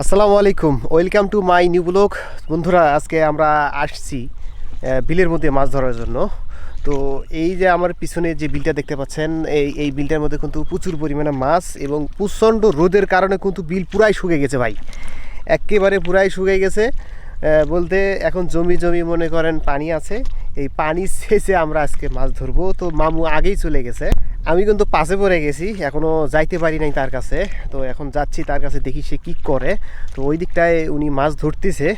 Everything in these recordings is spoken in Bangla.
আসসালামু আলাইকুম, welcome to my new blog. বন্ধুরা, আজকে আমরা আসছি বিলের মধ্যে মাছ ধরার জন্য। তো এই যে আমার পিছনে যে বিলটা দেখতে পাচ্ছেন, এই বিলটার মধ্যে কিন্তু প্রচুর পরিমাণে মাছ এবং প্রচণ্ড রোদের কারণে কিন্তু বিল পুরাই শুকিয়ে গেছে ভাই, একেবারে পুরাই শুকিয়ে গেছে। বলতে এখন জমি জমি মনে করেন পানি আছে, এই পানি শেষে আমরা আজকে মাছ ধরবো। তো মামু আগেই চলে গেছে, আমি কিন্তু পাশে পড়ে গেছি, এখনও যাইতে পারি নাই তার কাছে। তো এখন যাচ্ছি তার কাছে, দেখি সে কী করে। তো ওই দিকটায় উনি মাছ ধরতেছে,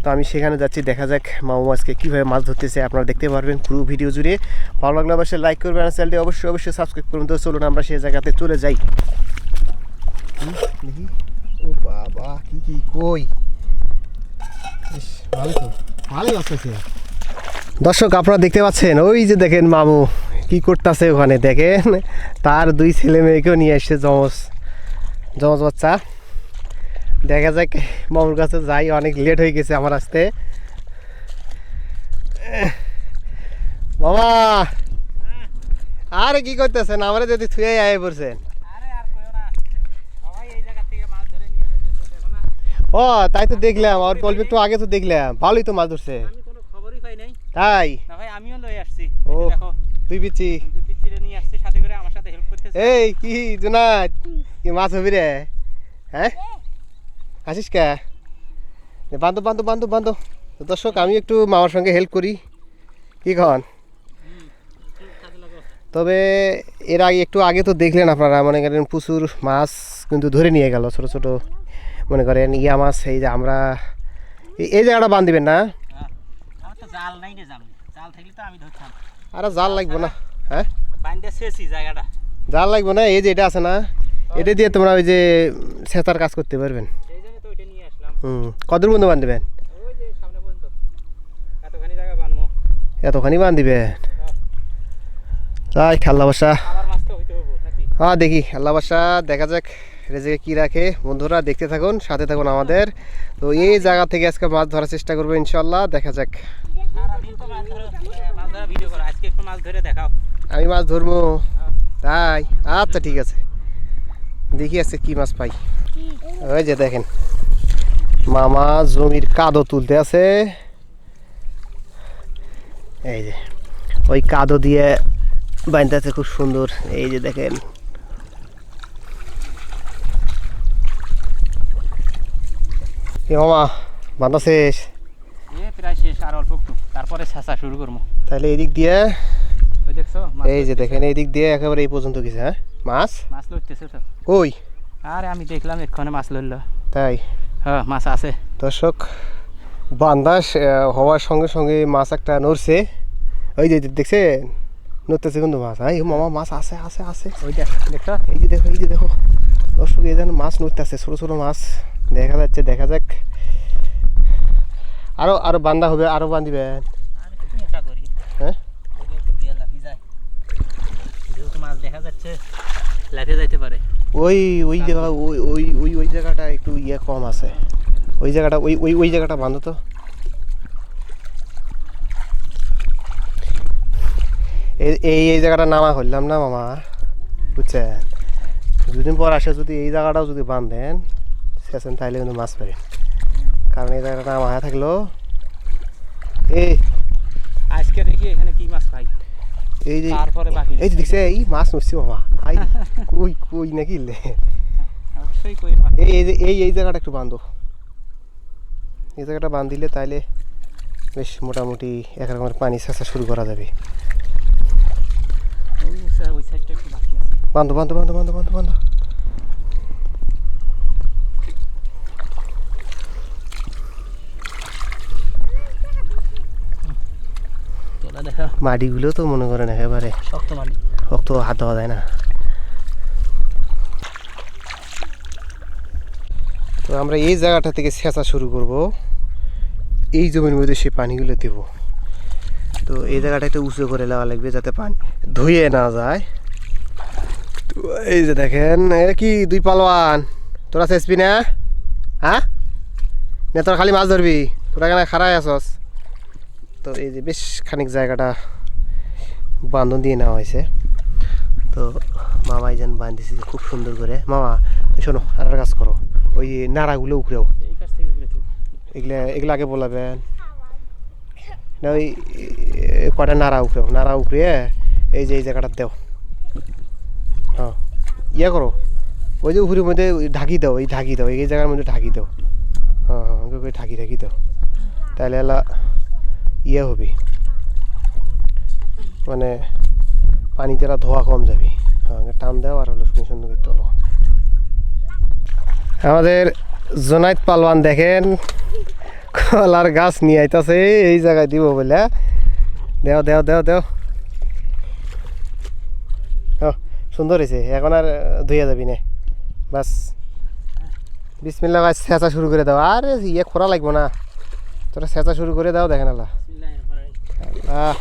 তো আমি সেখানে যাচ্ছি, দেখা যাক মামু আজকে কীভাবে মাছ ধরতেছে। আপনারা দেখতে পারবেন পুরো ভিডিও জুড়ে। ভালো লাগলে অবশ্যই লাইক করবেন, আর চ্যানেলটি অবশ্যই সাবস্ক্রাইব করুন। তো চলুন আমরা সেই জায়গাতে চলে যাই। দেখি, ও বাবা, কি কই, ভালো তো, ভালোই আসতেছে। দর্শক, আপনারা দেখতে পাচ্ছেন, ওই যে দেখেন মামু কি করতেছে ওখানে, দেখেন তার দুই ছেলে মেয়েকেও নিয়ে এসছে, জমজ বাচ্চা। দেখা যাক মামুর কাছে যাই, অনেক লেট হয়ে গেছে আমার আসতে। মামা, আরে কি করতেছেন, আমারে যদি থুয়ে আয় পড়ছেন। ও তাই তো দেখলাম, আর অল্প একটু আগে তো দেখলাম, ভালোই তো মাছ ধরছে। তাই আমিও লয়ে আসছি। ও তুই পিচ্ছি, নিয়ে আসছি সাথে করে, আমার সাথে হেল্প করতেছে। এই কি জুনাত, কি মাছ হবি রে? হ্যাঁ, আসিস কে? বান্ধব বান্ধব বান্ধব বান্ধব। দর্শক, আমি একটু মামার সঙ্গে হেল্প করি, কি কন? তবে এর আগে একটু আগে তো দেখলেন আপনারা, মনে করেন প্রচুর মাছ কিন্তু ধরে নিয়ে গেল, ছোট ছোট মনে করেন ইয়া মাছ। এই যে আমরা এই জায়গাটা বান্ধিবেন না? আমার তো জাল নাই রে, জাল থাকলে তো আমি ধরতাম। আরে জাল লাগবো না, হ্যাঁ বাইন্দা শেষই জায়গাটা। জাল লাগবো না, এই যে এটা আছে না, এটা দিয়ে তোমরা ওই যে সেতার কাজ করতে পারবেন। সেই জন্য তো ওইটা নিয়ে আসলাম। কতদূর বন্ধু বান্ধিবেন? ওই যে সামনে পর্যন্ত এতখানি জায়গা বানবো। এতখানি বান্ধিবেন? তাই খেলা বসা, আবার মাছ তো হইতে হবো নাকি? হ্যাঁ দেখি আল্লাহ বাসা, দেখা যাক রেজেকে কি রাখে। বন্ধুরা দেখতে থাকুন, সাথে থাকুন আমাদের। তো এই জায়গা থেকে আজকে মাছ ধরার চেষ্টা করবো ইনশাল্লাহ, দেখা যাক। সারাদিন তো মাছ ধরা ভিডিও করো, আজকে একটু মাছ ধরে দেখাও। আমি মাছ ধরবো? তাই আচ্ছা ঠিক আছে, দেখি আজকে কি মাছ পাই। ওই যে দেখেন মামা জমির কাদো তুলতে আছে, এই যে ওই কাদো দিয়ে বানতে আছে, খুব সুন্দর। এই যে দেখেন, কি মামা বান্ধা শেষ? প্রায় শেষ, আর অল্প একটু, তারপরে ছেঁচা শুরু করবো। তাহলে এই দিক দিয়ে, ওই দেখছো এই যে দেখেন এই দিক দিয়ে একেবারে এই পর্যন্ত গেছে। হ্যাঁ, মাছ লড়তেছে তো। কই? আরে আমি দেখলাম এক্ষণে মাছ লড়লো। তাই হ্যাঁ, মাছ আছে। দর্শক, বান্দাস হওয়ার সঙ্গে সঙ্গে মাছ একটা নড়ছে, ওই যে দেখছেন নড়তেছে কিন্তু মাছ। হ্যাঁ মামা, মাছ আছে আছে আছে, ওই দেখ, দেখছো? এই যে দেখো, এই যে দেখো দর্শক, এই যেন মাছ নড়তেছে, ছোটো ছোটো মাছ দেখা যাচ্ছে। দেখা যাক, আরো আরো বান্ধা হবে, আরো বান্ধিবেন। হ্যাঁ, যেহেতু মাছ দেখা যাচ্ছে, লাফিয়ে যাইতে পারে। ওই ওই জায়গা, ওই ওই ওই ওই জায়গাটা একটু ইয়ে কম আছে, ওই জায়গাটা, ওই ওই ওই জায়গাটা বাঁধো তো। এই এই জায়গাটা নামা করলাম না মামা, বুঝছেন? দুদিন পর আসে যদি এই জায়গাটাও যদি বাঁধেন শেষেন, তাহলে কিন্তু মাছ পাবেন। কারণ এই জায়গাটা নামা হয়ে থাকলো, এই আজকে দেখি এখানে কি মাছ পাই। এই যে তারপরে বাকি এই যে দেখছে, এই মাছ নড়ছি মামা, হাই কই কই নাকি অবশ্যই কই মাছ। এই এই যে এই জায়গাটা একটু বাঁধো, এই জায়গাটা বাঁধ দিলে তাইলে বেশ মোটামুটি একরকমের পানি ছেঁচা শুরু করা যাবে। ওই সাইডটা একটু বাকি আছে। বাঁধো বাঁধো বাঁধো বাঁধো বাঁধো বাঁধো। তোলা দেখা, মাটিগুলো তো মনে করেন একেবারে শক্ত মাটি, শক্ত, হাত দেওয়া যায় না। তো আমরা এই জায়গাটা থেকে ছেঁচা শুরু করব, এই জমির মধ্যে সে পানিগুলো দেব। তো এই জায়গাটা একটু উঁচু করে নেওয়া লাগবে যাতে পানি ধুয়ে না যায়। তো এই যে দেখেন, এ কি দুই পালোয়ান, তোরা চেসবি না? হ্যাঁ না, তোরা খালি মাছ ধরবি, তোরা কেন খারাই আসস? তো এই যে বেশ খানিক জায়গাটা বাঁধন দিয়ে নেওয়া হয়েছে। তো মামাই যেন বাঁধিয়েছে খুব সুন্দর করে। মামা শোনো, আর কাজ করো, ওই নাড়াগুলো উকড়েও এই কাছ থেকে ঘুরে তো এগুলা আগে বলাবেন না ওই কটা নাড়া উকড়িয়ে এই জায়গাটা দেও হ্যাঁ ইয়ে করো ওই যে উপরের মধ্যে ঢাকি দাও এই জায়গার মধ্যে ঢাকি দাও হ্যাঁ হ্যাঁ ঢাকি দাও তাহলে এলা ইয়ে হবে মানে পানিতে এলা ধোয়া কম যাবে হ্যাঁ টান দাও আর হলো সুন্দর সুন্দর করে তোলো আমাদের জোনাইদ পালওয়ান দেখেন কলার গাছ নিয়ে আইতাছে এই জায়গায় দিব বলে দেও সুন্দর হয়েছে এখন আর ধুয়ে যাবি না বাস বিসমিল্লাহ গাছ ছেঁচা শুরু করে দাও আরে ইয়ে খোরা লাগবো না তোরা ছেঁচা শুরু করে দাও দেখেন আল্লাহ আল্লাহ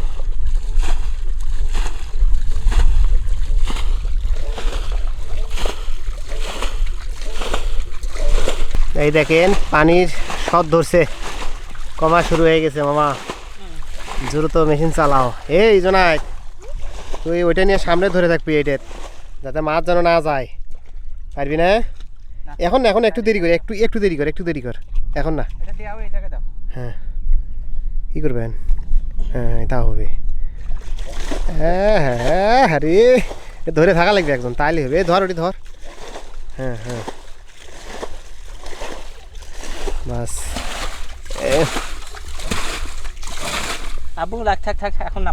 এই দেখেন পানির শট ধরছে কমা শুরু হয়ে গেছে মামা দ্রুত মেশিন চালাও এই জোনাই তুই ওইটা নিয়ে সামনে ধরে থাকবি এইটার যাতে মাছ যেন না যায় পারবি না এখন একটু দেরি কর একটু দেরি কর এখন না এটা দাও এই জায়গা দাও হ্যাঁ কী করবেন হ্যাঁ তা হবে হ্যাঁ আরে ধরে থাকা লাগবে একজন তাইলে হবে ধর ওটি ধর হ্যাঁ বাস আবু থাক এখন না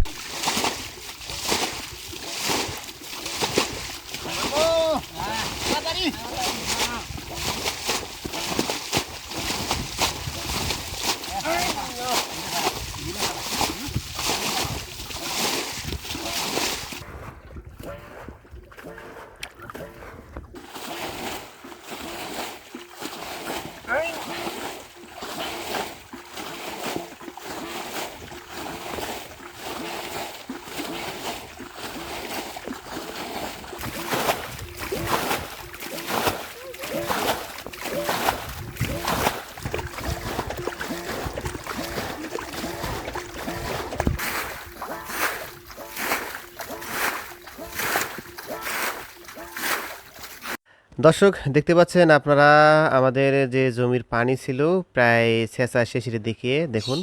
দর্শক দেখতে পাচ্ছেন আপনারা আমাদের যে জমির পানি ছিল প্রায় শেষা শেষের দিকে দেখুন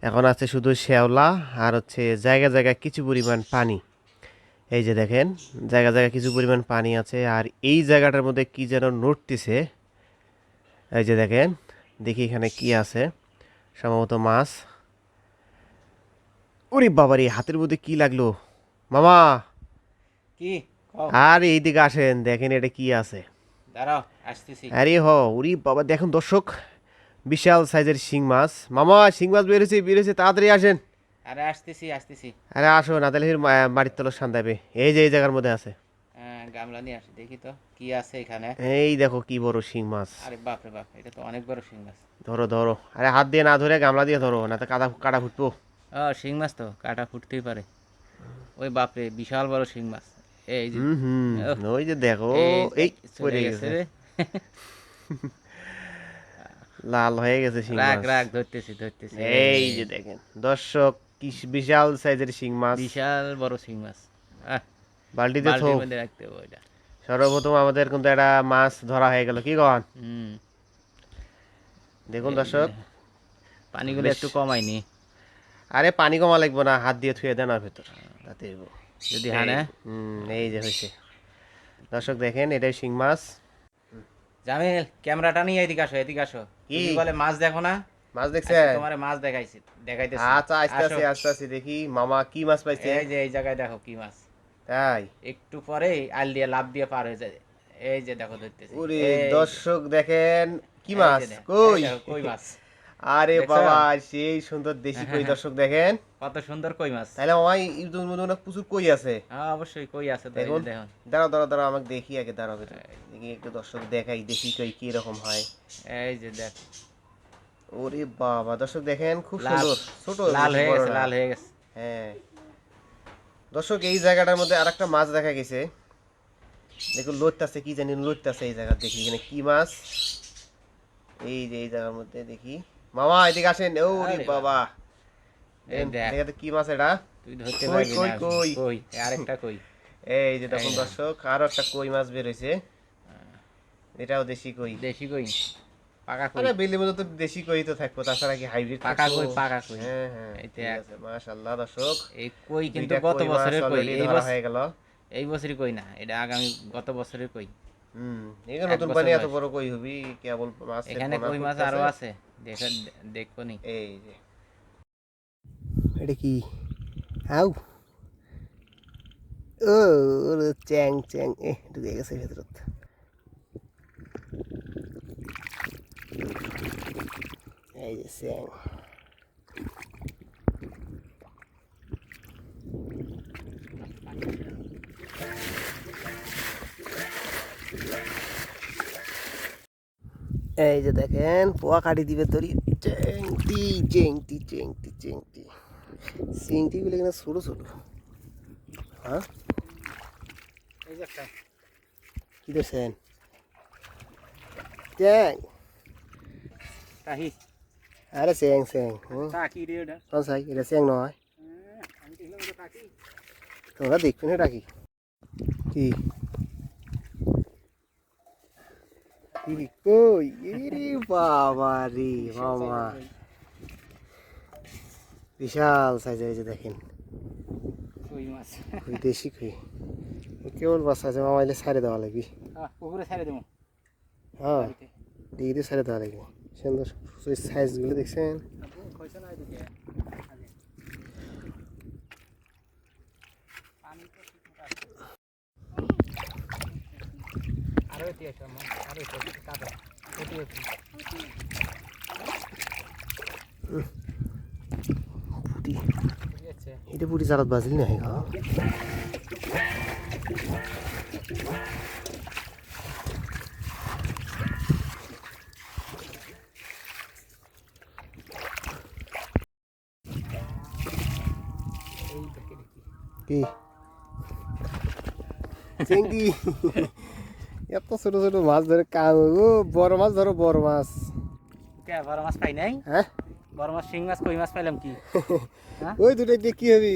এখন আছে শুধু শ্যাওলা আর হচ্ছে জায়গায় কিছু পরিমাণ পানি এই যে দেখেন জায়গায় কিছু পরিমাণ পানি আছে আর এই জায়গাটার মধ্যে কি যেন নড়তেছে এই যে দেখেন দেখি এখানে কি আছে সম্ভবত মাছ ওরে বাবারে হাতের মধ্যে কি লাগলো মামা কি আর এইদিকে আসেন দেখেন এটা কি আছে দাঁড়াও আসতেছি আরে উরি বাবা দেখুন দর্শক বিশাল সাইজের শিং মাছ মামা শিং মাছ বেরোছে তাড়াতাড়ি আসেন আরে আসতেছি আরে আসো না তাহলে বাড়ির তলার শান দেবে এই যে এই জায়গার মধ্যে আছে হ্যাঁ গামলা নিয়ে আসি দেখি তো কি আছে এখানে এই দেখো কি বড় শিং মাছ আরে বাপ রে বাপ এটা তো অনেক বড় শিং মাছ ধরো আরে হাত দিয়ে না ধরে গামলা দিয়ে ধরো না তো কাটা ফুটবো শিং মাছ তো কাটা ফুটতেই পারে ওই বাপ রে বিশাল বড় শিং মাছ এই যে ওই যে দেখো এই পড়ে গেছে রে লাল হয়ে গেছে শিং মাছ রাগ ধরতেছি এই যে দেখেন দর্শক কি বিশাল সাইজের শিং মাছ বিশাল বড় শিং মাছ বালতিতে বালতির মধ্যে রাখতে হবে ওইটা সর্বপ্রথম আমাদের কিন্তু একটা মাছ ধরা হয়ে গেল কি কন হুম দেখুন দর্শক পানিগুলো একটু কমাইনি আরে পানি কমা লাগবে না হাত দিয়ে থুয়ে দেন আর ভেতর তাতে যদি হানে এই যে হয়েছে দর্শক দেখেন এটাই শিং মাছ জামিল ক্যামেরাটা নিয়ে এদিকে আসো কি? তুমি বলে মাছ দেখো না মাছ দেখছে তোমারে মাছ দেখাইতেছি আচ্ছা আস্তে দেখি মামা কি মাছ পাইছে এই যে এই জায়গায় দেখো কি মাছ তাই একটু পরে আল দিয়ে লাভ দিয়ে পার হয়ে যায় এই যে দেখো ধরতেছি ওরে এই যে, দর্শক দেখেন কি এই মাছ যে দেখো, কই এই দেখো, কই মাছ আরে দেখছো? বাবা সেই সুন্দর দেশি কই দর্শক দেখেন কত সুন্দর কই মাছ তাহলে মামাই ইউটিউবের মধ্যে অনেক প্রচুর কই আছে হ্যাঁ অবশ্যই কই আছে তো এই যে দেখুন দেখুন দাঁড়াও আমাকে দেখি আগে দাঁড়াও দেখি একটু দর্শক দেখাই দেখি কই কি রকম হয় এই যে দেখ ওরে বাবা দর্শক দেখেন খুব লাল- সুন্দর ছোট লাল হয়ে বড় গেছে না। লাল হয়ে গেছে হ্যাঁ দর্শক এই জায়গাটার মধ্যে আরেকটা মাছ দেখা গেছে দেখুন লড়তাছে কি জানি লড়তাছে এই জায়গা দেখি এখানে কি মাছ এই যে এই জায়গার মধ্যে দেখি মামা এদিকে আসেন ও রে আরে বাবা এই দেখ দেখাতে কি মাছ এটা তুই ধরতে কই, পারবি কই, না কই? কই আরেকটা কই এই যে দেখুন এই না। দর্শক আরো একটা কই মাছ বের হয়েছে এটাও দেশি কই। দেশি কই, পাকা কই। আরে বিলের মধ্যে তো দেশি কই তো থাকবো, তাছাড়া কি হাইব্রিড পাকা কই, পাকা কই। হ্যাঁ হ্যাঁ, এই তো ঠিক এক- আছে, মাশাআল্লাহ দর্শক। এই কই কিন্তু দুইটা গত কই মাছ বছরের কই, অলরেডি এই ধরা বছর, হয়ে গেল। এই বছরই কই না, এটা আগামী গত বছরের কই। এগুলো এক নতুন বছর পানি এত বয়স। বড় কই হবি, কেবল মাছ এখানে ছেড়বো না, কই মাছ ফুটতেছে। আরো আছে, দেখে দেখবো নি। এই যে এটা কি, আউ ও ওরে চ্যাং চ্যাং, ঢুকে গেছে ভেতরত। এই যে চ্যাং। এই যে দেখেন পোয়া কাটি দিবে তরি, চেংটি চেংটি চেংটি চেংটি। চিংটি গুলো কিনা ছোট ছোট। হ্যাঁ এই যে একটা কি দেখছেন? চ্যাং। টাহি, আরে চ্যাং চ্যাং। টাকি রে ওটা। কোন সাই? এটা চ্যাং নয়, আমি দেখলাম ওটা টাকি। তোমরা দেখবেন এটা কি কি কি কই? এরে বাবা রে মামা, বিশাল সাইজ। এই যে দেখেন কই মাছ। কই, দেশি কই। কেবল বাচ্চা আছে মামা, এলে ছাড়ে দেওয়া লাগবি। পুকুরে ছেড়ে দেবো হ্যাঁ, বাড়িতে। ডিগ্রি ছাড়ে দেওয়া লাগবে। সুন্দর সাইজগুলো দেখছেন? খইছে না এদিকে আগে। পানি তো ঠিক মতো আসছে। আরো এটি আছে আমার, আরো এটি কাদা। এটি আছে। পুটি, ঠিক আছে। এটা পুটি চালত বাজিল না হেগা। এই দেখে দেখি। কি চেংটি, এত ছোট ছোট মাছ ধরে কাম। ও বড় মাছ ধরো, বড় মাছ। কে বড় মাছ পাই নাই? হ্যাঁ, বড় মাছ, শিং মাছ, কই মাছ পাইলাম কি? হ্যাঁ, ওই দুটো দিয়ে কি হবি?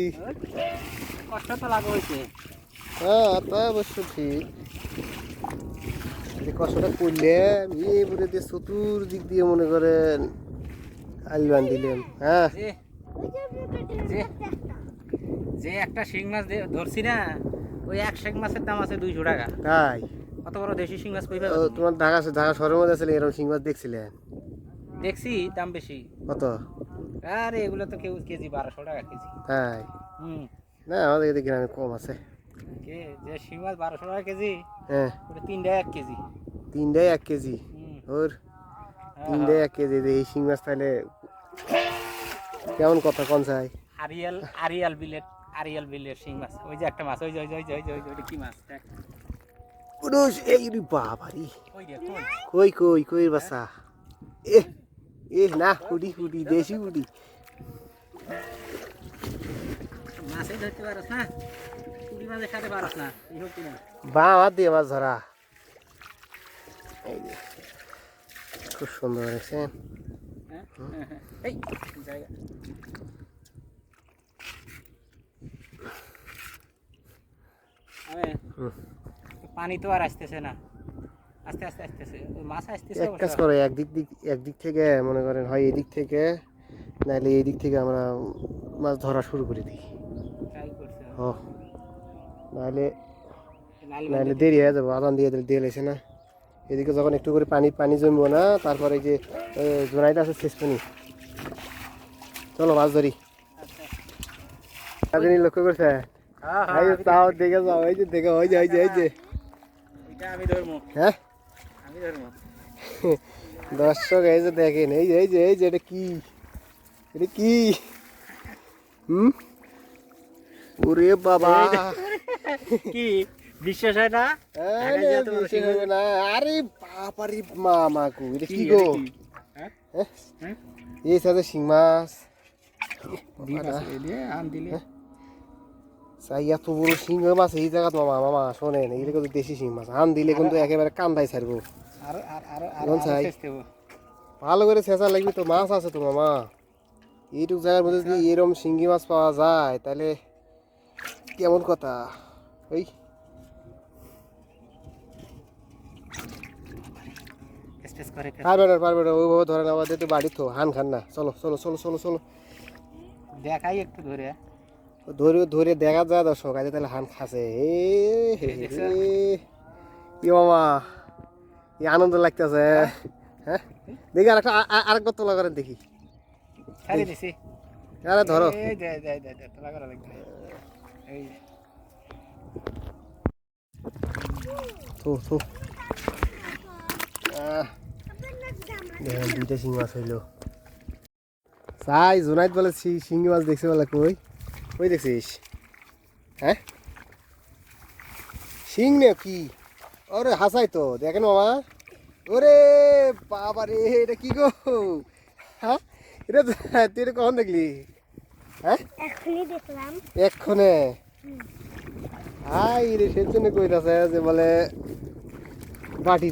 কষ্ট তো লাগা হয়েছে। হ্যাঁ তা অবশ্য ঠিক। এই কষ্টটা করলে মেয়ে পুরে দিয়ে চতুর্দিক দিয়ে মনে করেন আলবান দিলেন। হ্যাঁ যে যে যে একটা শিং মাছ ধরছি না, ওই এক শিং মাছের দাম আছে 200 টাকা। তাই? কত বড় দেশি শিং মাছ কই ও, পাবে তুমি? তোমার ঢাকা শহরের মধ্যে ছিলেন, এরকম শিং মাছ দেখছিলেন? দেখছি, দাম বেশি। কত? আরে এগুলো তো কেউ কেজি 1200 টাকা কেজি। তাই হুম, না, আমাদের এদিকে গ্রামে কম আছে। যে শিং মাছ 1200 টাকা কেজি, হ্যাঁ, ওটা 3 টাকা 1 কেজি। 3টায় 1 কেজি। হুম, ওর হ্যাঁ, 3টায় 1 কেজি, এই শিং মাছ তাহলে কেমন কথা কোন চাই? আরিয়াল আরিয়াল বিলেট, আরিয়াল বিলের শিং মাছ। ওই যে একটা মাছ, ওই যে ওই যে ওই যে ওই যে ওইটা কি মাছ দেখ। পুরুষ এই রে বাবারি, ওই রে কই কই কই কই বাসা। এ এ না, পুডি পুডি, দেশি পুডি। মাছই ধরতে পারছ না, পুরি মাছের সাথে পারছ না, এই হোক কিনা। বা হাত দিয়ে মাছ ধরা। এই যে খুব সুন্দর দেখছেন। হ্যাঁ, এই জায়গা পানি তো আর আসতেছে না, আস্তে আস্তে আসতেছে, ওই মাছ আসতেছে এক কাজ অবশ্য। করে, একদিক থেকে মনে করেন, হয় এদিক থেকে নাহলে এই দিক থেকে আমরা মাছ ধরা শুরু করে দিই। ট্রাই করছে ও নাহলে লাল নাহলে বান্ধে দেরি হয়ে যাবো, আদান দিয়ে দিয়ে লেছে না। এদিকে যখন একটু করে পানি পানি জমবো না, তারপরে যে জোনাইটা আছে শেষ পানি। চলো মাছ ধরি। আপনি লক্ষ্য করছে? হ্যাঁ এই যে হ্যাঁ, তাও দেখে যাও, এই যে দেখো, ওই যে ওই যে ওই যে। এটা আমি ধরবো, হ্যাঁ আমি ধরবো। দর্শক এই যে দেখেন, এই যে এই যে এই যে এটা কি, এটা কি? হুম, ওরে বাবা, কি বিশ্বাস হয় না? আরে বেশি হবে না। আরে বাবারে মামা গো, এটা কি গো? হ্যাঁ হ্যাঁ? হ্যাঁ, এই সাথে শিং মাছ। ডিম আছে এই দিয়ে আম দিলে। চাই এত বড় শিং মাছ এই জায়গা, মামা মামা শোনেন, এগুলো কিন্তু দেশি শিং মাছ। আন দিলে কিন্তু একেবারে কান্দাই ছাড়বো। আরো আরো কোন চাই? চেষ্টা করব। ভালো করে চেঁচা লাগবে তো, মাছ আছে তো মামা। এইটুক জায়গার মধ্যে যদি এরকম শিঙ্গি মাছ পাওয়া যায় তাহলে কেমন কথা। ওই টেস্ট করে পারবে না ওইভাবে ধরে নেওয়া তো বাড়ি তো হান খান না চলো চলো চলো চলো চলো দেখাই একটু ধরে ধরে ধরে দেখা যায় দর্শক আজ তাহলে হান খাসে দেখছো? কি মামা কি আনন্দ লাগতেছে হ্যাঁ দেখি আরেকবার তোলা করেন দেখি ছাড়ি দিছি আরে ধরো এই দে তোলা করা লাগবে এই থু থু দেখেন দুইটা শিং মাছ হইলো সাই জোনাইত বলে শিঙ্গি মাছ দেখছে বলে কই কই দেখছিস হ্যাঁ শিং নে কি ওরে হাসাই তো দেখেন মামা ওরে বাবা রে এটা কি গো হ্যাঁ এটা তুই এটা কখন দেখলি হ্যাঁ এখনই দেখলাম এক্ষণে হাই রে সেই জন্য কইতাছে যে বলে বাটি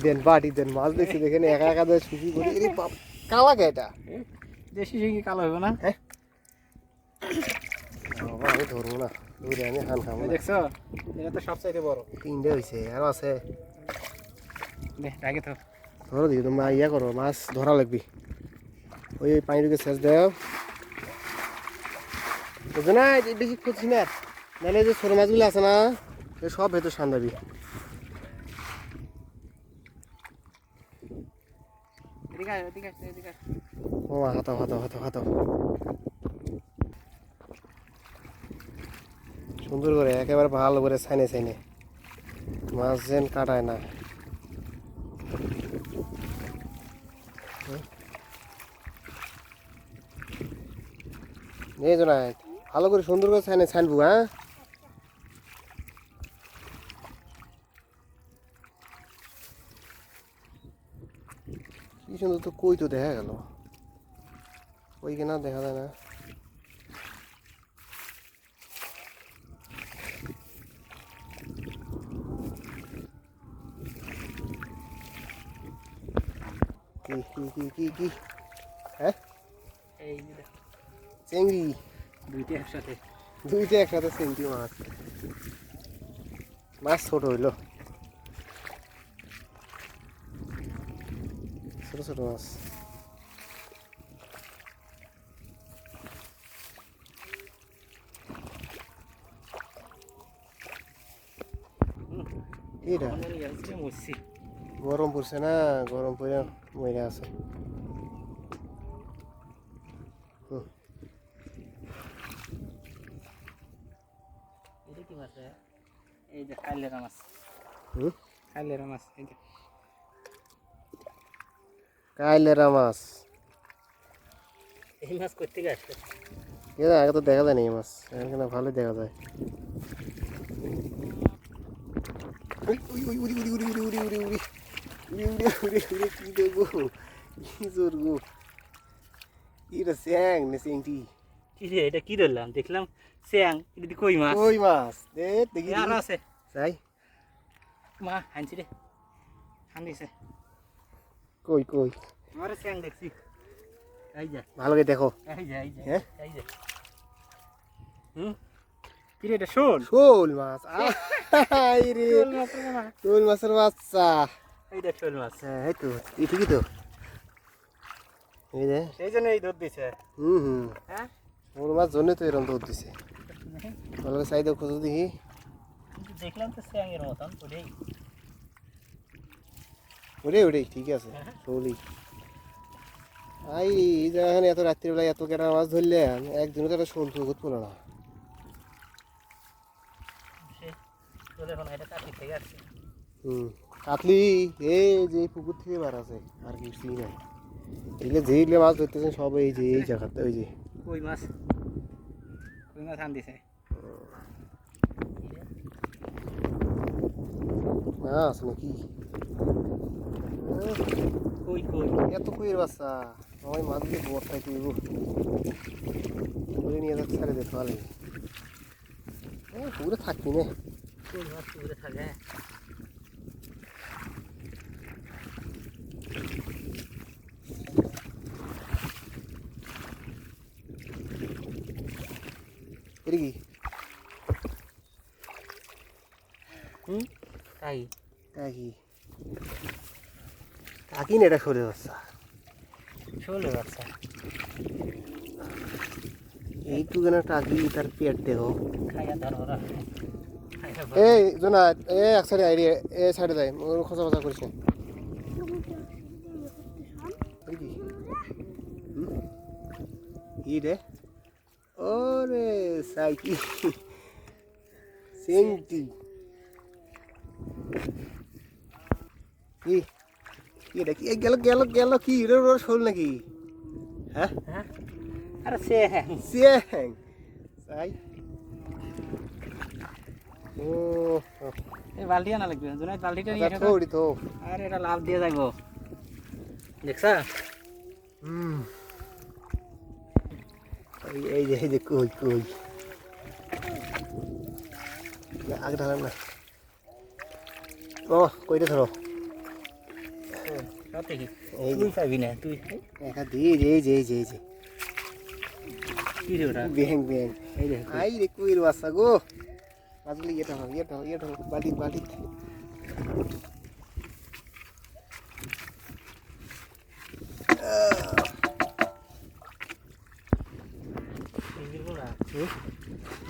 দেন মাছ দেখছি দেখেন একা একা ধরে সুখি করি এরে বাপ কালা কে এটা দেশি শিঙ্গি কালো হইব না হ্যাঁ বাবা আমি ধরবো না ধরে আমি খান খাবো না দেখছো এটা তো সবচাইতে বড় তিনটে হয়েছে আরো আছে দে রাখে তো ধরো দিদি তোমরা ইয়া করো মাছ ধরা লাগবি ওই পানি ঢুকে শেষ দেও বুঝছো না এই বেশি খুঁজছি না নাহলে যে ছোটো মাছগুলো আছে না সব ভেতর সান্দাবি এদিকে আয়। ও হাতাও সুন্দর করে একেবারে ভালো করে ছাইনে মাছ যেন কাটায় না এই জন্য ভালো করে সুন্দর করে ছাইনবো হ্যাঁ কি সুন্দর তো কই তো দেখা গেল ওই কেনা দেখা যায় না কি হ্যাঁ এই যে দেখ, চিংড়ি দুইটা একসাথে দুইটা একসাথে চিংড়ি মাছ ছোট হইলো ছোট মাছ এটা মরছি গরম পড়ছে না গরম পড়ে মরে আছে এটা কি মাছ এই যে কাইলেরা মাছ হুম কাইলেরা মাছ এই যে কাইলেরা মাছ এই মাছ করতে গেছে এটা আগে তো দেখা যায় না এই মাছ এখানে ভালো দেখা যায় কি দেখবো কি জোরগো এটা স্যাং না স্যাংটি কি রে এটা কি ধরলাম দেখলাম স্যাং এটা কই মাছ কই মাছ দে দেখি আর আছে যাই মা হানছি রে হান দিছে কই আমার স্যাং দেখছি এই যা ভালো করে দেখো এই যা হ্যাঁ? এই যা কি রে এটা শোল শোল মাছ আই রে শোল মাছের মা শোল মাছের বাচ্চা এইটা শোল মাছ হ্যাঁ এই তো এই ঠিকই তো এই যে সেই জন্য এই দুধ দিছে হুম হ্যাঁ শোল মাছ জন্য তো এরকম দুধ দিছে ভালো করে চাই দাও খুঁজো দেখি কিন্তু দেখলাম তো স্যাং এর মতন ওরে ঠিক আছে শোলই আই এই জায়গাখানে এত রাত্রিবেলায় এত কেটা মাছ ধরলাম একদিনও তো একটা শোল পুকুর পড়লো না এটা কাটি থেকে আসছে কাতলি এই যে এই পুকুর থেকে বার আছে আর কিছুই নাই এগুলো যেগুলো মাছ ধরতেছেন সব এই যে এই জায়গাতে ওই যে কই মাছ আন দিছে মাছ নাকি কই এত কুইয়ের বাচ্চা আমার মাছ দিয়ে বস্তায় তুইব ধরে নিয়ে যাচ্ছে ছেড়ে দিতে পারলে পুকুরে থাকবি না কই মাছ পুকুরে থাকে এটা কি তাই তা কি কাকি না এটা সরে বাচ্চা শোলে বাচ্চা এইটুকু না টাকি তার পেট দেখো খাইয়া ধরো না এই জোনা এক সাইডে আইডি এ সাইডে যাই খোঁচা খোঁচা করিস না কি রে ওরে সাইকি সেন্টি কি কি রে কি গেল গেল গেল কি রে রোড শোল নাকি হ্যাঁ আরে সে সিয়াং সাই ও এই বালতি আনা লাগবে জোনাই বালতিটা নিয়ে এসো থোড়ি তো আরে এটা লাভ দিয়ে যাইবো দেখছা হুম এই যে কই কই আগে ঢালেন না ও কইটা ধরো সত্যি কি এই তুই পাবি না তুই একা দিয়ে এই যে কি রে ওটা ব্যাং ব্যাং এই দেখ আই রে কুইর বাসা গো মাছগুলি ইয়ে ঢালো বালতি বালতি সিঙ্গেল বলা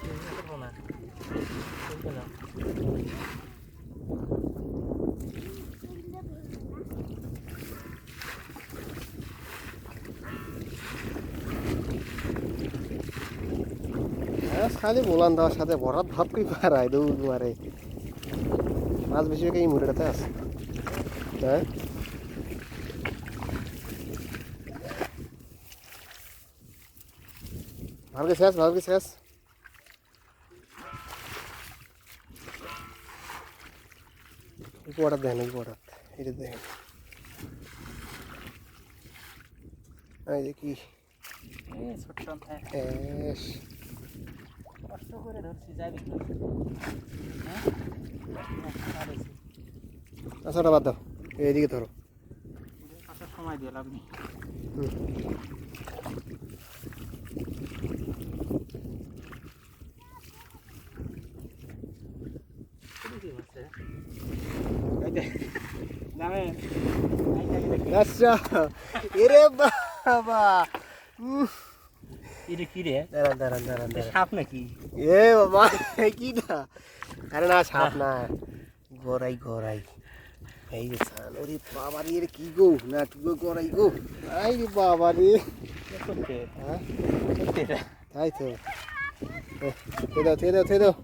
সিঙ্গেল বলা সিঙ্গেল না সাথে বলান দেওয়ার সাথে ভরাত ভাব কই পারায় দৌড় মারে মাছ বেশি এই মুড়েটাতে আছে হ্যাঁ ভালকে শেষ পড়াত দেখেন পড়াত এটা দেখেন এই যে কি এই ছোট সন্তান এস কষ্ট করে ধরছি যাবি হ্যাঁ আচ্ছা ওটা বাদ দাও এইদিকে ধরো আসার সময় দিয়ে লাভ নেই আচ্ছা এরে বাবা কি রে দাঁড়ান সাপ নাকি এ বাবা কি না আরে না সাপ না গড়াই এই যে সান ওরে বাবা রে কি গো না কি গো গড়াই গো আই রে বাবা রে হ্যাঁ তাই তো থে দাও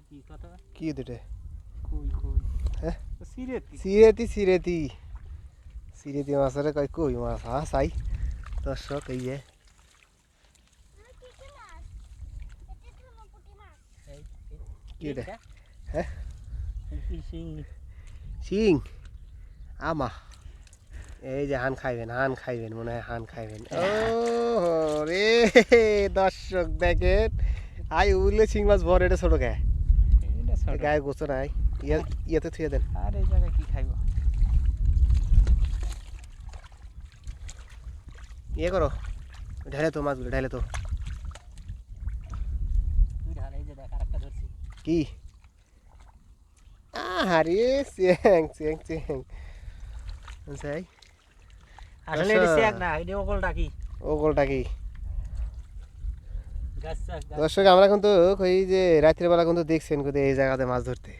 কি কথা কি দুটে কই হ্যাঁ সিরিয়াতি সিরেতি মাছের কই কই মাছ হ্যাঁ সাই দর্শক এই যে কি রে হ্যাঁ শিং আমা এই যে হান খাইবেন মনে হয় হান খাইবেন ও রে দর্শক দেখেন আই উলে শিং মাছ ভর এটা ছোট গায়ে গায়ে গোছো নাই ইয়েতে থুয়ে দেন আর এই জায়গায় কি খাইব ইয়ে করো ঢালে তো মাছগুলো ঢালে তো তুই ঢাল এই যে দেখ আরেকটা ধরছি কি আরে চেং সাই আসলে এটা চেক না এটা ওকলটা কি ওগলটা কি গাছ দর্শক আমরা কিন্তু ওই যে রাত্রিবেলা কিন্তু দেখছেন কোথায় এই জায়গাতে মাছ ধরতে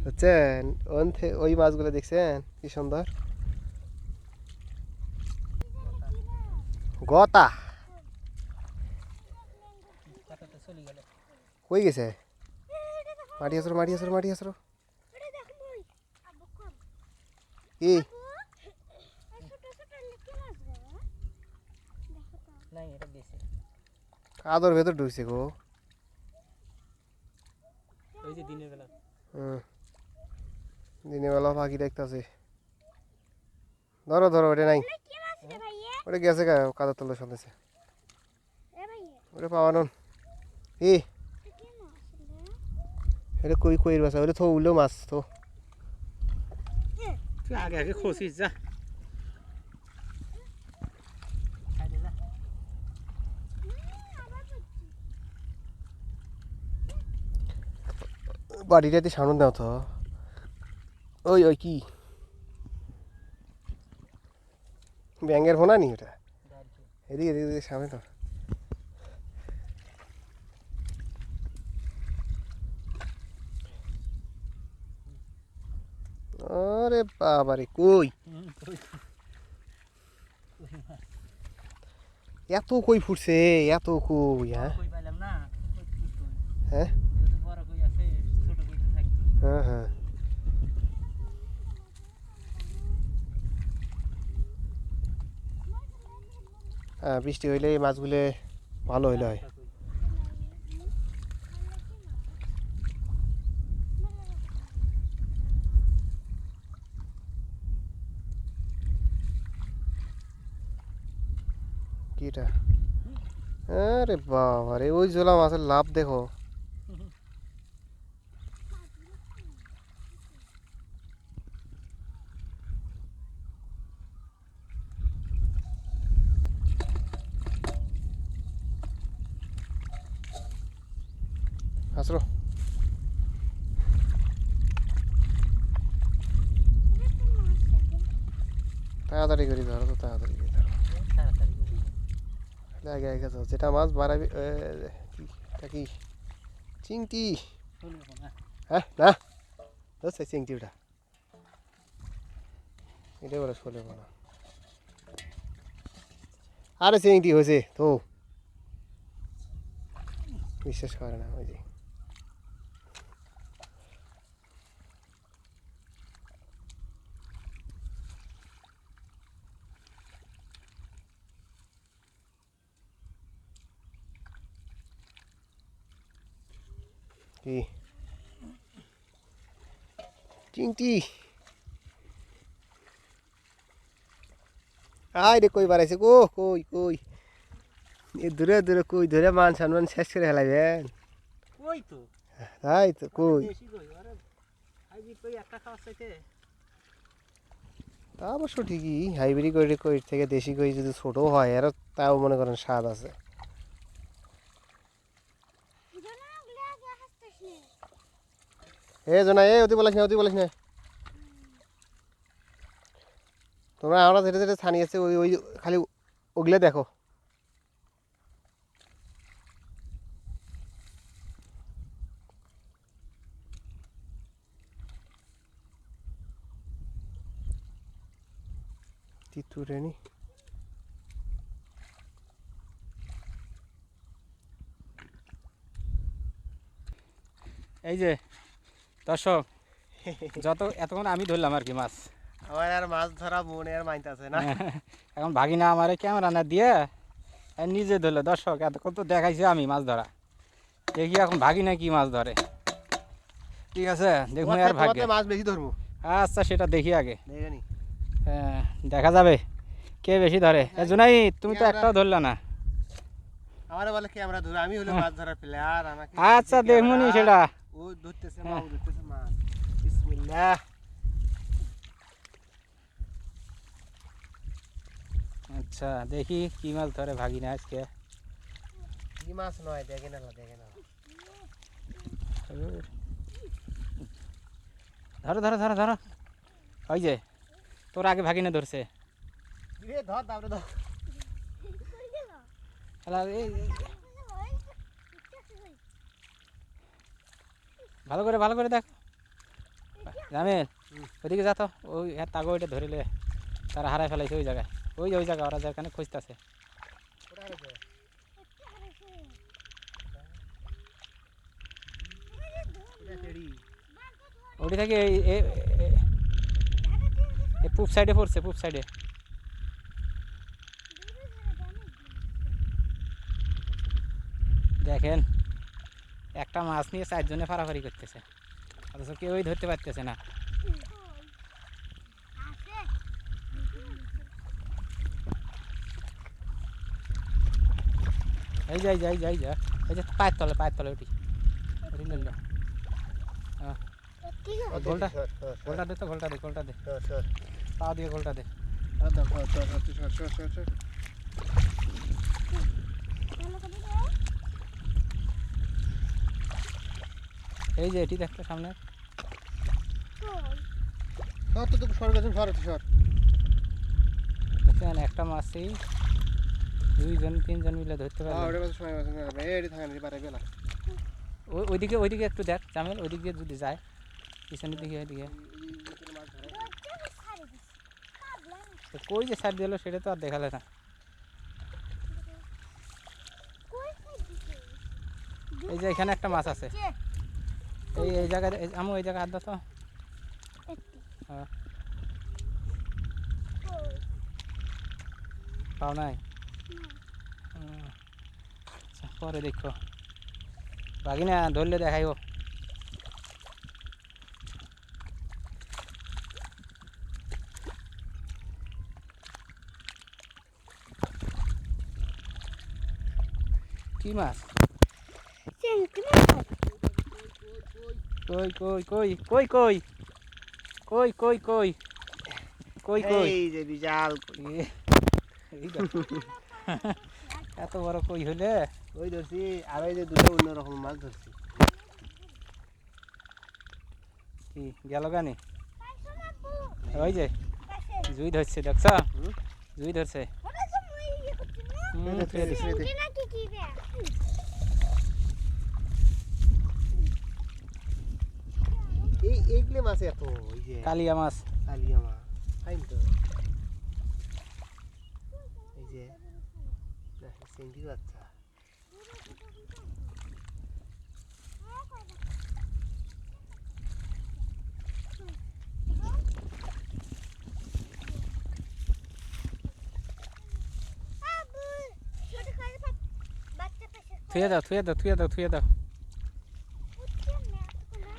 বুঝছেন ওই মাছগুলো দেখছেন কি সুন্দর গতা চলে গেল কই গেছে মাটি আসরো কি নাই এটা দিয়েছে কাদর ভেতর ঢুকছে গো ওই যে দিনের বেলা দিনের বেলা পাখি দেখতেছে ধরো ধরো, ওটা নাই, কি মাছ রে ভাইয়া? ওটা গেছে কাদার তলে শুনতেছে, এ ভাইয়া, ওটা পাওয়া নন। ই কি মাছ রে? এটা কই কইর বাসা, ওটা থো উলো মাছ তো। তুই আগে আগে খসিস যা সাইডে যা। আবার পড়ছি। বাড়িটাতে সামনে দাও তো। ওই ওই কি ব্যাঙের ভোনা নি ওটা? এদিকে এদিকে এদিকে সামনে তো। আরে বাবারে, কই এত কই ফুটছে, এত কই? হ্যাঁ কই পাইলাম না, কই কই। হ্যাঁ যেহেতু বড় কই আছে, ছোট কই তো থাকবে। হ্যাঁ হ্যাঁ। হ্যাঁ, বৃষ্টি হইলে এই মাছগুলো ভালো হইলে হয়। কিটা? আরে বাবারে, ওই জোলা মাছের লাভ দেখো। আসলো, তাড়াতাড়ি করে ধরো তো, তাড়াতাড়ি করে ধরো। তাড়াতাড়ি করে। আগে আগে ধরো, যেটা মাছ বাড়াবি। এটা কি চিংটি? চলবে না। হ্যাঁ না, ধরছে চিংটি ওটা, এটা বলে শোলে বলা। আরে চিংটি হয়েছে তো, বিশ্বাস করে না ওই যে। কি চিংটি? আয় রে, কই বাড়াইছে গো, কই কই? এ দূরে দূরে কই ধরে মান সম্মান শেষ করে হেলাইবেন? কই তো তাই তো, কই? দেশি কই, আরে হাইব্রিড কই একটা খাওয়ার চাইতে। তা অবশ্য ঠিকই, হাইব্রিড কই থেকে দেশি কই যদি ছোট হয়, এর তাও মনে করেন স্বাদ আছে। জনা ওগুলো আগে হাসতেছ নে। এ জনা, এ অতি বলিস না, অতি বলিস না। তোমরা আমরা ধীরে ধীরে ছানিয়েছে, ওই ওই খালি ওগুলো দেখো। তিতুরেনি এই যে দর্শক, যত এতক্ষণ আমি ধরলাম আর কি মাছ। আমার আর মাছ ধরা মনে আর মাইতে আছে না। এখন ভাগিনা আমার ক্যামেরা না দিয়ে নিজে ধরলো। দর্শক, এতক্ষণ তো দেখাইছি আমি মাছ ধরা, দেখি এখন ভাগিনা কি মাছ ধরে। ঠিক আছে, দেখুন আর ভাগ্যে। মাছ বেশি ধরবো, আচ্ছা, সেটা দেখি আগে। দেখেনি? হ্যাঁ, দেখা যাবে কে বেশি ধরে। এ জুনাই, তুমি তো একটাও ধরলা না। আমার বলে কি আমরা ধরে, আমি হলো মাছ ধরার প্লেয়ার, আমাকে আচ্ছা, দেখুনি সেটা। ও ধরতেছে মাছ, ও ধরতেছে মাছ। বিসমিল্লাহ। আচ্ছা, দেখি কি মাছ ধরে ভাগিনা আজকে। কি মাছ নয়, দেখে না দেখে না। ধরো ধরো ধরো ধরো, ওই যে তোর আগে ভাগিনা ধরছে। রে ধর, তারপরে ধর। কই গেল? শালা, ভালো করে দেখ জামিল, ওইদিকে যা তো। ওই হ্যাঁ, তাগো ওইটা ধরিলে তারা হারাই ফেলাইছে ওই জায়গায়। ওই যে ওই জায়গা ওরা যেখানে খুঁজতেছে। ওটি থেকে এই পূব সাইডে পড়ছে, পূব সাইডে। দেখেন, একটা মাছ নিয়ে 4 জনে ফাড়াফাড়ি করতেছে, অথচ কেউই ধরতে পারতেছে না। আছে এই যে এই যে পায়ের তলে উঠি নিল ঠিক আছে গোলটা সর, সর, সর, গোলটা দে তো গোলটা দে সর, সর। পা দিয়ে গোলটা দে সর, সর, সর, সর, সর, সর, সর। ভালো করে দে এই যে এটি দেখতো সামনে কই সর তো তোকে সর গেছেন, সর, সর। দেখছেন একটা মাছই 2-3 জন মিলে ধরতে হ্যাঁ, পারবে ওটার কথা সময় গেছে না। এটি থাকে না, এটি পারে বেলা। ওইদিকে একটু দেখ জামিল ওইদিক দিয়ে যদি যায় পিছনের দিকে ওইদিকে মাছ ধরে। রোজ ছাড়ে দিছি কাবলা তো কই যে সাইড দিল সেটা তো আর দেখালে না কই ছাড় দিছে এই যে এখানে একটা মাছ আছে যে এই জায়গায় আমু এই জায়গায় হাত দাও তো একটি হ্যাঁ কই পাও নাই না আচ্ছা পরে দেখো বাকি না ধরলে দেখাইব কি মাছ চিংড়ি মাছ কই কই কই কই কই কই কই কই কই কই এই যে বিশাল কই। এ, এই দেখো। এত বড় কই হলে ওই ধরছি, আর ওই যে দুটো অন্যরকম মাছ ধরছি। কি গেল গানি পাইছো না বু ওই যে পাইছে জুই ধরছে দেখছ হুম? জুই ধরছে ওটা তো মই ইয়ে করছি না হুম, এই থুয়ে দেখো, দিছে। এই দেখো। চিংড়ি নাকি কি রে এইগুলো মাছ এত, ওই যে কালিয়া মাছ কালিয়া মাছ। ফাইন তো। এই যে না, চিংড়ি বাচ্চা। আবু ছোট করে বাচ্চা পাশে থুয়ে দাও থুয়ে দাও থুয়ে দাও থুয়ে দাও উঠছে না তো না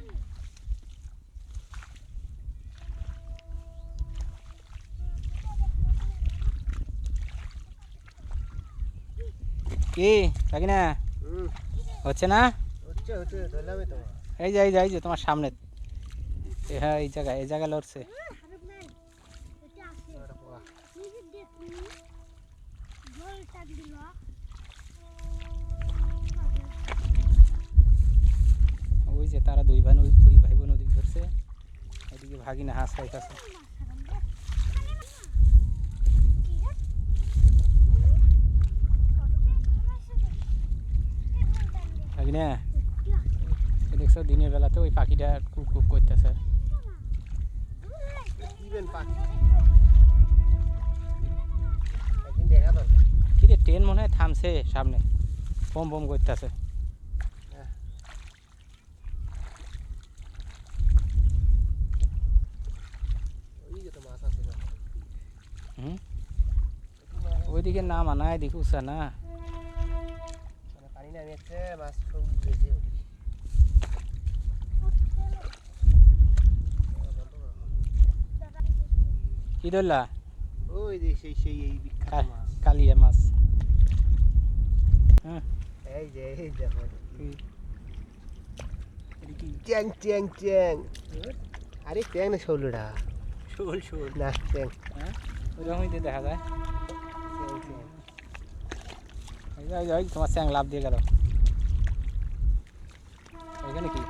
কি থাকি না হুম, হচ্ছে না হচ্ছে, হচ্ছে, ধরলামই তো। এই যে তোমার সামনে হ্যাঁ এই জায়গায় লড়ছে হারুপ ম্যান এটা আছে ওটা পোয়া। নিজে দেখুন জল টাক দিল ওই যে তারা দুই ভাই বোন ওদিক ধরছে এদিকে ভাগিনা হাঁস খাইতেছে ভাগিনা দেখছো দিনের বেলাতে ওই পাখিটা কুক কুক করতেছে ইভেন পাখি। একদিন দেখা দরকার। কিরে ট্রেন মনে হয় থামছে সামনে বম বম করতেছে ওই যে তো মাছ আছে না। হুম ওইদিকে না মানা এদিকে উঠছে না মানে পানি নামে যাচ্ছে, মাছ সব বেশি ওঠে। কি ধরলা ওই যে সেই এই বিখ্যাত মাছ। কালিয়া মাছ হ্যাঁ এই যে এই দেখো, কি? চ্যাং চ্যাং চ্যাং। আরে চ্যাং না, শৌলটা শোল শোল না, চ্যাং। হ্যাঁ ওইরকমই তো দেখা যায় চ্যাং, চ্যাং। ওই তোমার চ্যাং লাভ দিয়ে গেল ওইখানে কি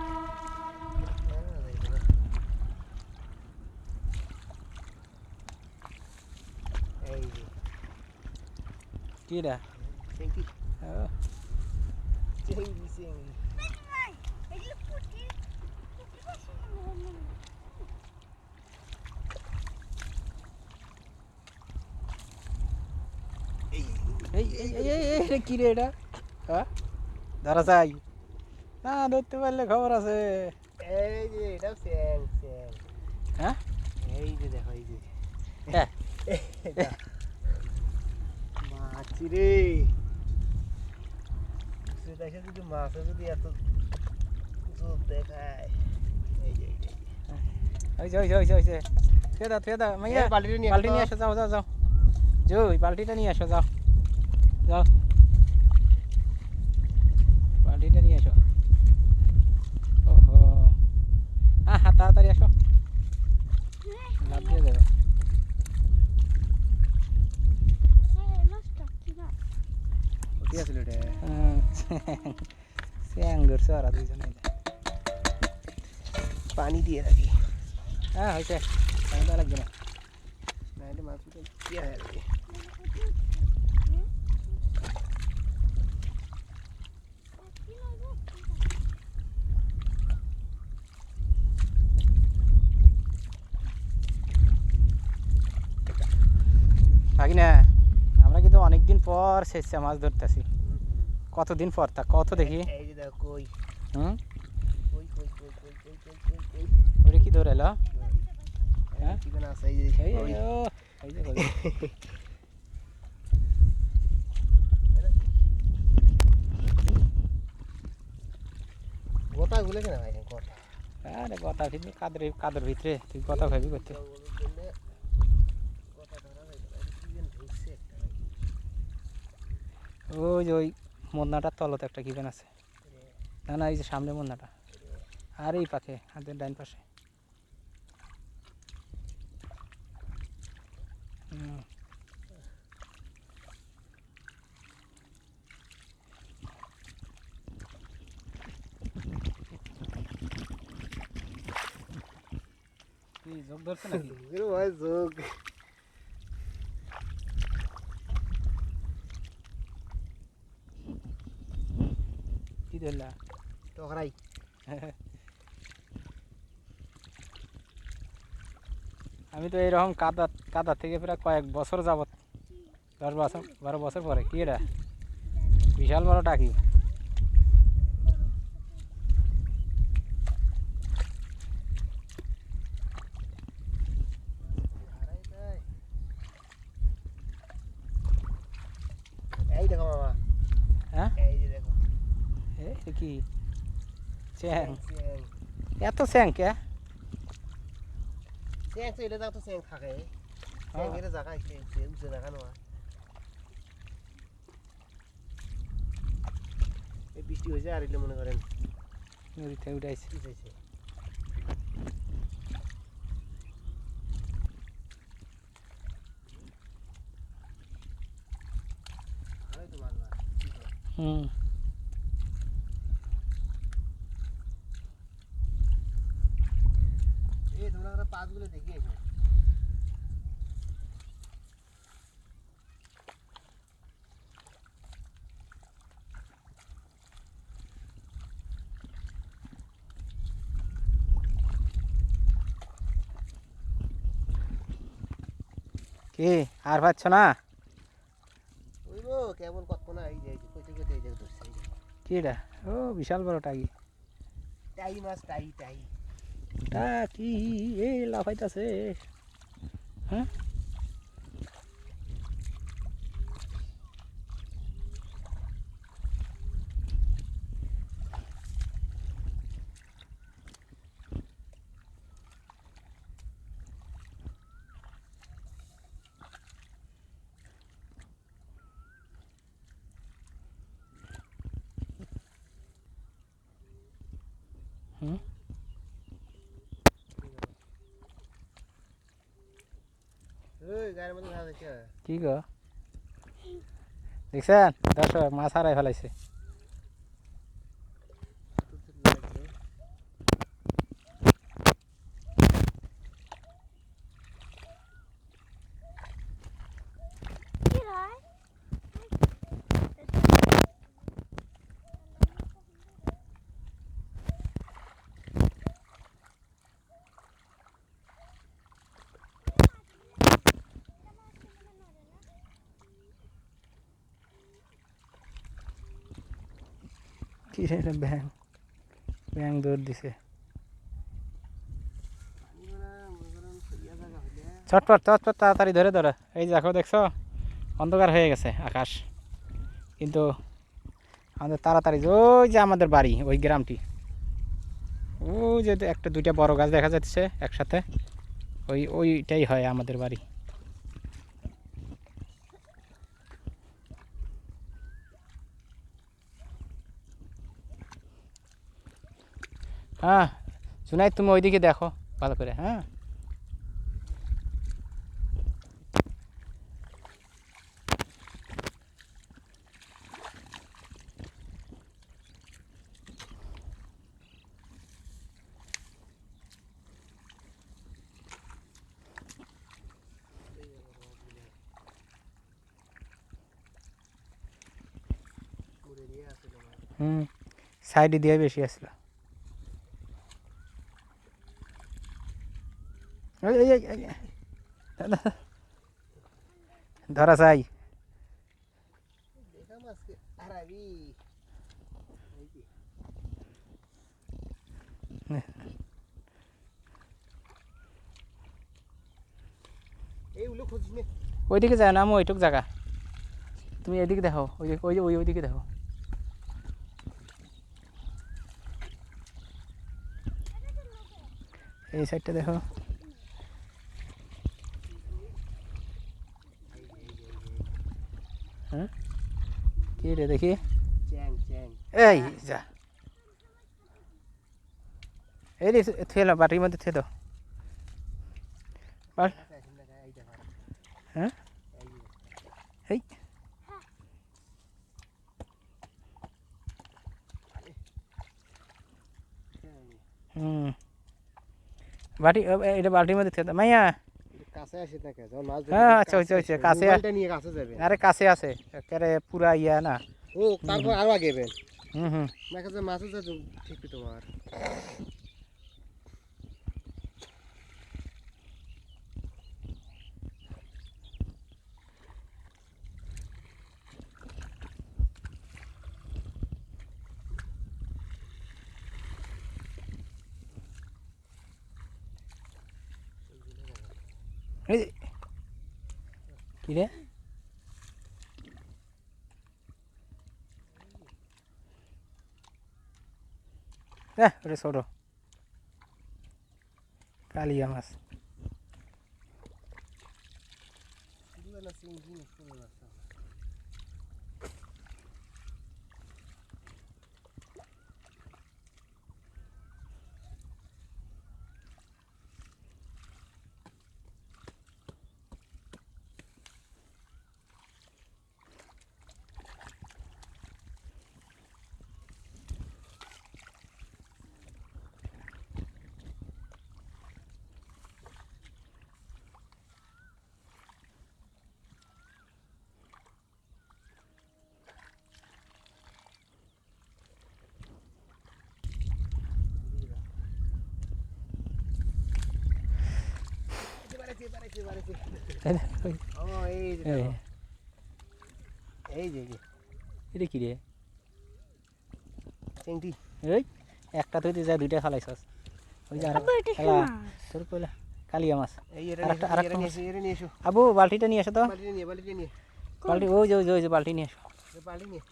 এই যে কি এটা চিংড়ি, ও, চিংড়ি, চিংড়ি। এটা কি রে এটা হ্যাঁ ধরা যায় না ধরতে পারলে খবর আছে এই যে এটাও চ্যাং, চ্যাং। হ্যাঁ এই যে দেখো, এই যে হ্যাঁ এটা মাছ রে। দেশে যদি মাছে যদি এত জোর দেখায়, এই যে, এই যে। হয়েছে থুয়ে দাও মাইয়া এই বালতিটা নিয়ে বালতি আসো নিয়ে তো। আসো যাও জয় বালতিটা নিয়ে আসো যাও যাও তাড়াতাড়ি আসো, লাভ দিয়ে দেবে। নষ্ট কি না কি আছিল এটা স্যাং ধরছে ওরা দুইজনে। পানি দিয়ে রাখি হ্যাঁ হয়েছে, পানি দেওয়া লাগবে না। নাহলে মাছ কি হয় আর কি। ভাগিনা, আমরা কিন্তু অনেকদিন পর শেষে মাছ ধরতেছি। কতদিন পর তা কত দেখি। এই যে দেখো কই হুম, কই কই কই কই কই কই কই কই ওরে কি ধরে এলো? হ্যাঁ? কি বানা আছে এই যে এই কই। ও, এই যে কই। গোটা গুলে কেন ভাই গোটা আরে কথা ভিতরে কাদের ভিতরে তুই কথা ভাবি করতে। জঙ্গলের জন্য গোটা ধরা যায় না কি যেন ঢুকছে একটা ভাই। ওই যে ওই মন্নাটার তলতে একটা কি যেন আছে। না না, এই যে সামনে মন্নাটা, আর এই পাখে হাতের ডাইন পাশে। হুম, কি যোগ ধরছে নাকি? এর ভাই যোগ কি ধরলা? টকরাই আমি তো এইরকম কাদা কাদা থেকে প্রায় কয়েক বছর যাবত, 10 বছর 12 বছর পরে। কি এটা বিশাল বড় টাকি। হারাই যায় এই দেখো মামা হ্যাঁ, এই যে দেখো এই কি চ্যাং? স্যাং এত চ্যাং কে? স্যাং তো এটা তো স্যাং থাকে স্যাং এর জায়গা আছে উঁচু জায়গা নয় এই বৃষ্টি হয়েছে আর এলে মনে করেন নদীতে উঠাইছে। কি হয়েছে ভালোই তো মাছ মাছ হুম, এই তোমরা ওরা পাঁচগুলো দেখি এসো কি আর পাচ্ছ না? ওইবো কেবল কত না এই যে কইতে কইতে এই যে ধরছে এই যে কি এটা? ও বিশাল বড় টাকি। টাই মাছ টাই টাই টাকি এই লাফাইতাছে। হ্যাঁ, হুম, ওই গায়ের মধ্যে ধরা দেখছে কি গো দেখছেন দর্শক, মাছ হারাই ফেলাইছে। কি হয় কি রে, ব্যাং ব্যাং দৌড় দিছে। চটপট চটপট তাড়াতাড়ি ধরে ধরে। এই দেখো, দেখছো অন্ধকার হয়ে গেছে আকাশ, কিন্তু আমাদের তাড়াতাড়ি ওই যে আমাদের বাড়ি ওই গ্রামটি, ওই যে একটা দুইটা বড় গাছ দেখা যাচ্ছে একসাথে, ওইটাই হয় আমাদের বাড়ি। হ্যাঁ, জুনাই তুমি ওইদিকে দেখো ভালো করে, হ্যাঁ। হুম, সাইডে দিয়ে বেশি আসলো। ধরা চাই। ওইদিকে যায় না, আমি ওইটুক জায়গা, তুমি এদিকে দেখো, ওইদিকে দেখো। এই সাইডটা দেখো। হ্যাঁ, কি রে দেখি, এই যা, এই রে থেলো, বাটির মধ্যে থেলো। হ্যাঁ, এই হুম, বাটি এটা বালতির মধ্যে থেলো মাইয়া। কাছে আসে থাকে যখন মাছ হ্যাঁ আচ্ছা হয়েছে হয়েছে, কাছে মোবাইলটা নিয়ে কাছে যাবে। আরে কাছে আছে একেবারে পুরা ইয়া না। ও তারপর আরো আগে বেন হুম হুম, দেখা যায় মাছও যা ঠিক তোমার। এই যে, কি রে, ওটা ছোটো কালিয়া মাছ। এটা কি রে, চিংড়ি এই একটা তুই যা দুইটা খালাইছস, ওই যে আব্বু, এটা কি খেলা মাছ? তোর কইলা কালিয়া মাছ। এই আরেকটা আরেকটা মাছ। নিয়ে এসো আবু বালতিটা নিয়ে আসো তো, বালতিটা নিয়ে বালতি ওই যে ওই যে বালতি নিয়ে আসো। বালতি নিয়ে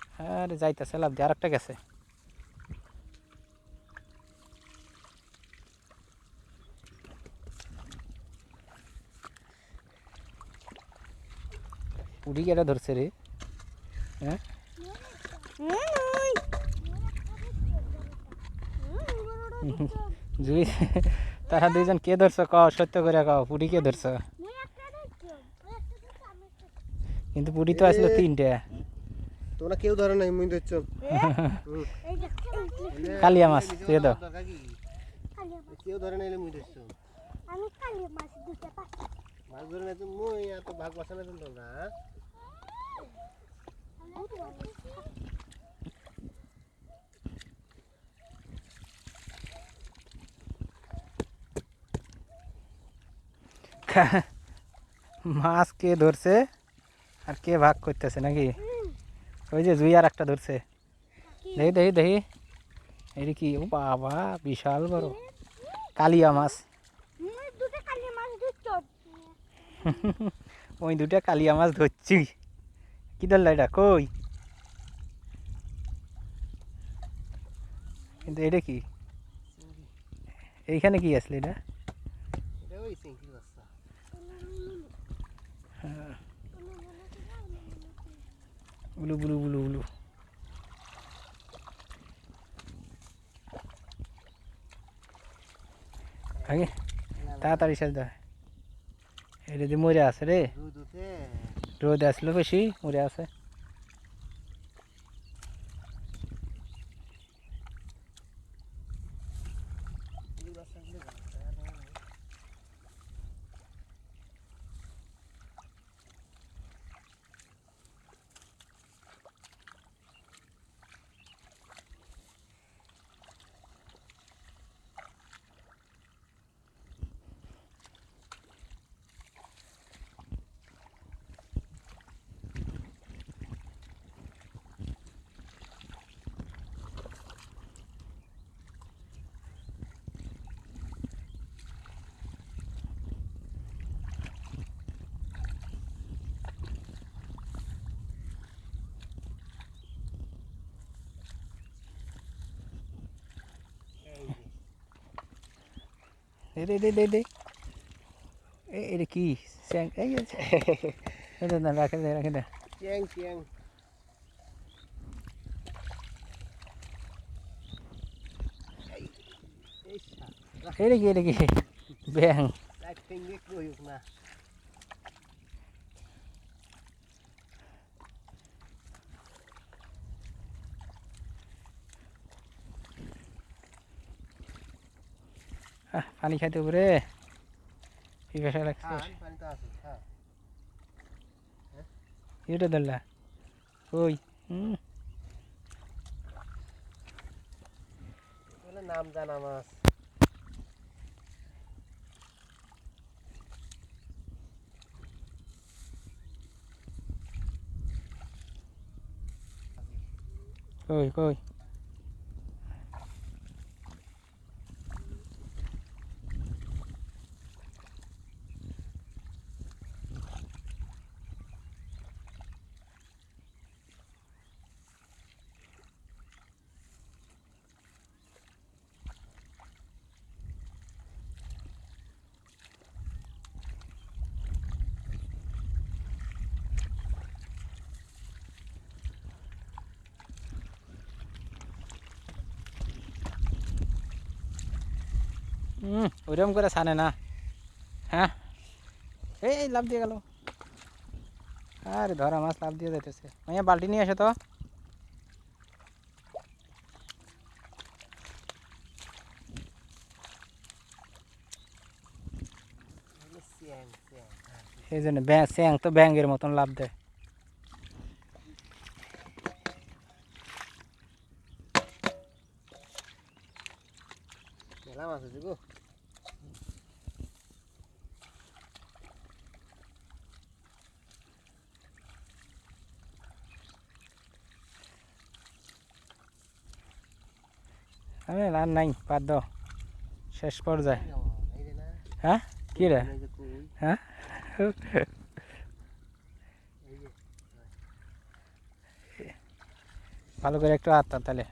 আরে যাইতেছে লাভ দিয়ে, আরেকটা গেছে। পুরি কেটা ধরছে রে, হ্যাঁ জুই তারা দুইজন কে ধরছো কও, সত্য করে কও, পুরি কে ধরছো? কিন্তু পুরি তো আসলো তিনটে। তোমরা কেউ ধরে নাই মুই ধরছো কালিয়া মাছ দিয়ে দাও। কেউ ধরে নাইলে মুই ধরছো। আমি কালিয়া মাছ দুটো পাচ্ছি। মাছ ধরে নাই তো মুই এত ভাগ বসানো তো না। মাছ কে ধরছে আর কে ভাগ করতেছে নাকি? ওই যে জুই আর একটা ধরছে, দেখি দেখি দেখি, এই কি, ও বাবা বিশাল বড় কালিয়া মাছ। দুটো কালিয়া মাছ ধরছো। ওই দুটা কালিয়া মাছ ধরছি। কি ধরলা এটা, কই? কিন্তু এটা কি, এইখানে কি আসলে এটা? এটা ওই চিংড়ি বাচ্চা। উলু বুলু বুলু বুলু। আগে তাড়াতাড়ি শেষ দেয় এটা দিয়ে মরে আছে রে রোদ উঠে রোদ আসলো বেশি মরে আছে দে দে দে দে এটা কি স্যাং এই এটা না রাখে দে রাখে দে চিয়াং চিয়াং এটা কি ব্যাং লাইট টেঙ্গে কইুক না পানি খাইতে উপরে পিপাসা লাগছে পানি তো আছে হ্যাঁ এটা ধরলা ওই বলে নাম জানা মাছ কই কই ওইরকম করে ছানে না হ্যাঁ এই লাভ দিয়ে গেল আরে ধরা মাছ লাভ দিয়ে যাইতেছে মাইয়া বালতি নিয়ে আসে তো চিয়াং চিয়াং সেই জন্য স্যাং তো ব্যাঙের মতন লাভ দেয় মেলা মাছ আছে গো আমি আর নাই বাদ দাও শেষ পর্যায়ে হ্যাঁ কি রে হ্যাঁ ভালো করে একটু আত্মা তাহলে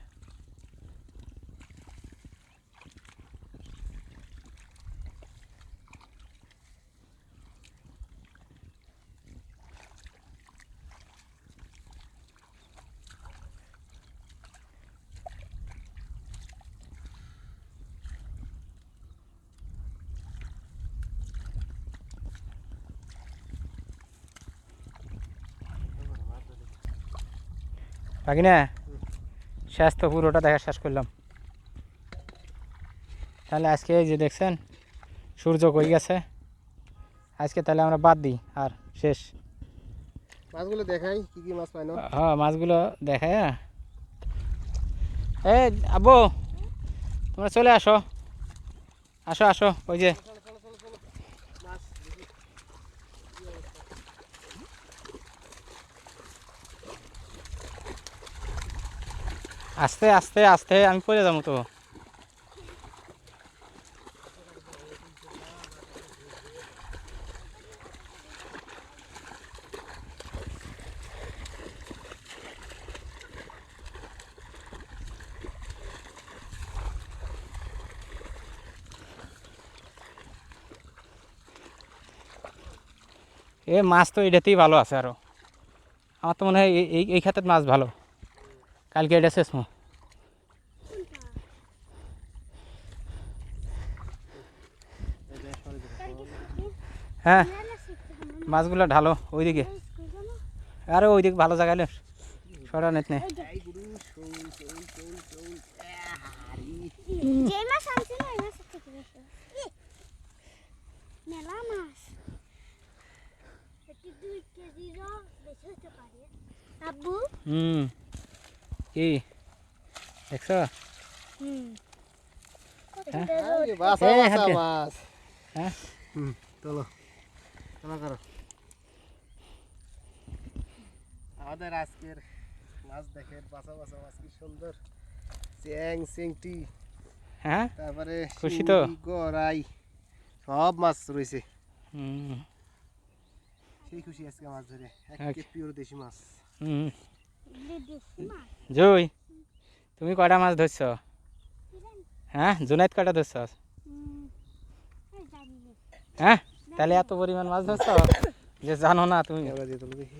বাকি না শেষ তো পুরোটা দেখা শেষ করলাম তাহলে আজকে এই যে দেখছেন সূর্য কই গেছে আজকে তাহলে আমরা বাদ দিই আর শেষ মাছগুলো দেখাই কি কি মাছ পাইনো হ্যাঁ মাছগুলো দেখায় এই আব্বু তোমরা চলে আসো আসো আসো ওই যে আস্তে আস্তে আস্তে আমি পড়ে যাবো তো এ মাছ তো এটাতেই ভালো আছে আরো আমার তো মনে হয় এই খাতের মাছ ভালো কালকে এটা শেষ হ্যাঁ মেলা শিখতে হবে মাছগুলো ঢালো ওইদিকে স্কুল জানো আরে ওইদিকে ভালো জায়গা এলো সরা নেট নে যে মাছ আনছিল ওই মাছ থেকে বেশি মেলা মাছ এটি 2 কেজিরও বেশি হতে পারে আব্বু কি দেখছো হুম হ্যাঁ? বাসা এই বাসা হাতে। মাছ হ্যাঁ চলো চলো করো আমাদের আজকের মাছ দেখেন বাসা বাসা মাছ কি সুন্দর চ্যাং চিংটি হ্যাঁ তারপরে খুশি তো? শিঙি, গড়াই সব মাছ রয়েছে হুম সেই খুশি আজকে মাছ ধরে আচ্ছা। একে পিওর দেশি মাছ হুম দেশি মাছ জয় তুমি কয়টা মাছ ধরছো কি জানি হ্যাঁ জুনাইদ কয়টা ধরছো এই জানি না হ্যাঁ তাহলে এত পরিমাণ মাছ ধরছো যে জানো না তুমি ক্যামেরা দিয়ে তুলো দেখি